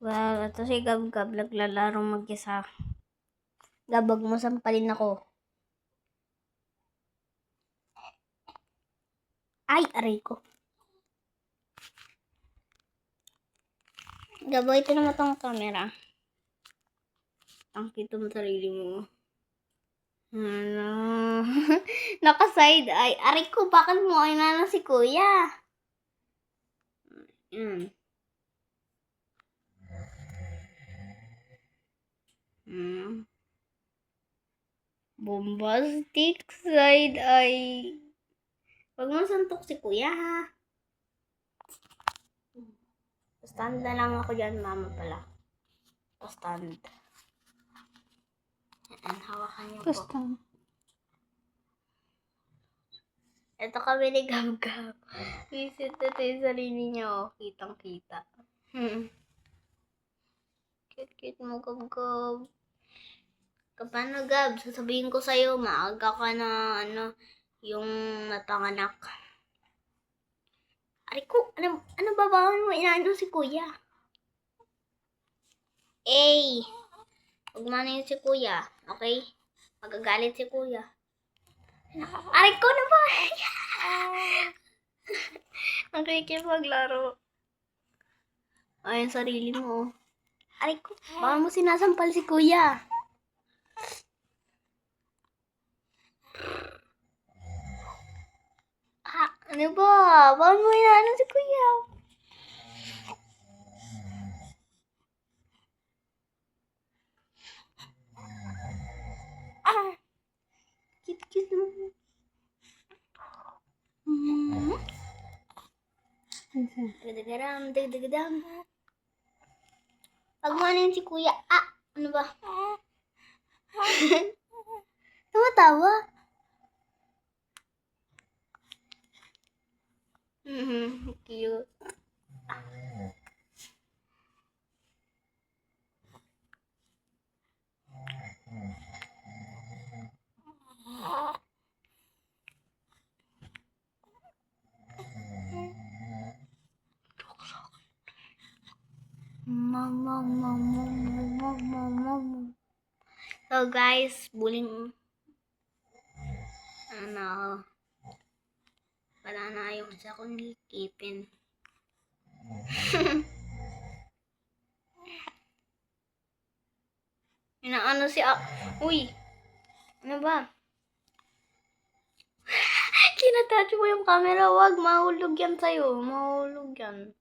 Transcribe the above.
Well, ito si Gab-Gab naglalaro mag-isa. Gabag mo, sampalin ako. Ay, aray ko. Gabay, ito naman tong camera. Ang kita mo sarili mo. Ano? Naka-side eye. Aray ko, bakit mo ay nana si kuya? Bombastic side eye. Huwag mo suntok si kuya, ha? Stand na lang ako dyan, mama pala. Stand. Yan, hawakan niyo po. Stand. Ito kami ni Gab-Gab. Visit ito yung sarili niya, oh. Kitang-kita. Cute-cute mo, Gab-Gab. Kapano, Gab? Sasabihin ko sa'yo, maaga ka na, yung natanganak. Aray ko, ano ba mo inaano si kuya? Huwag mo na yun si kuya, okay? Magagalit si kuya. Aray ko na ba? Nakikipaglaro. Ay, yung sarili mo. Aray ko, baka mo sinasampal si kuya. Ano ba? Baka mo inaano si kuya. Cute mo. Dagdagadam. Pag mo yun si kuya, ano ba? Tumatawa. Cute. So guys, bullying. Wala na ayaw kasi akong ikipin. Inaano si uy! Ano ba? Kinatouch mo yung camera, wag mahulog yan sa'yo. Mahulog yan.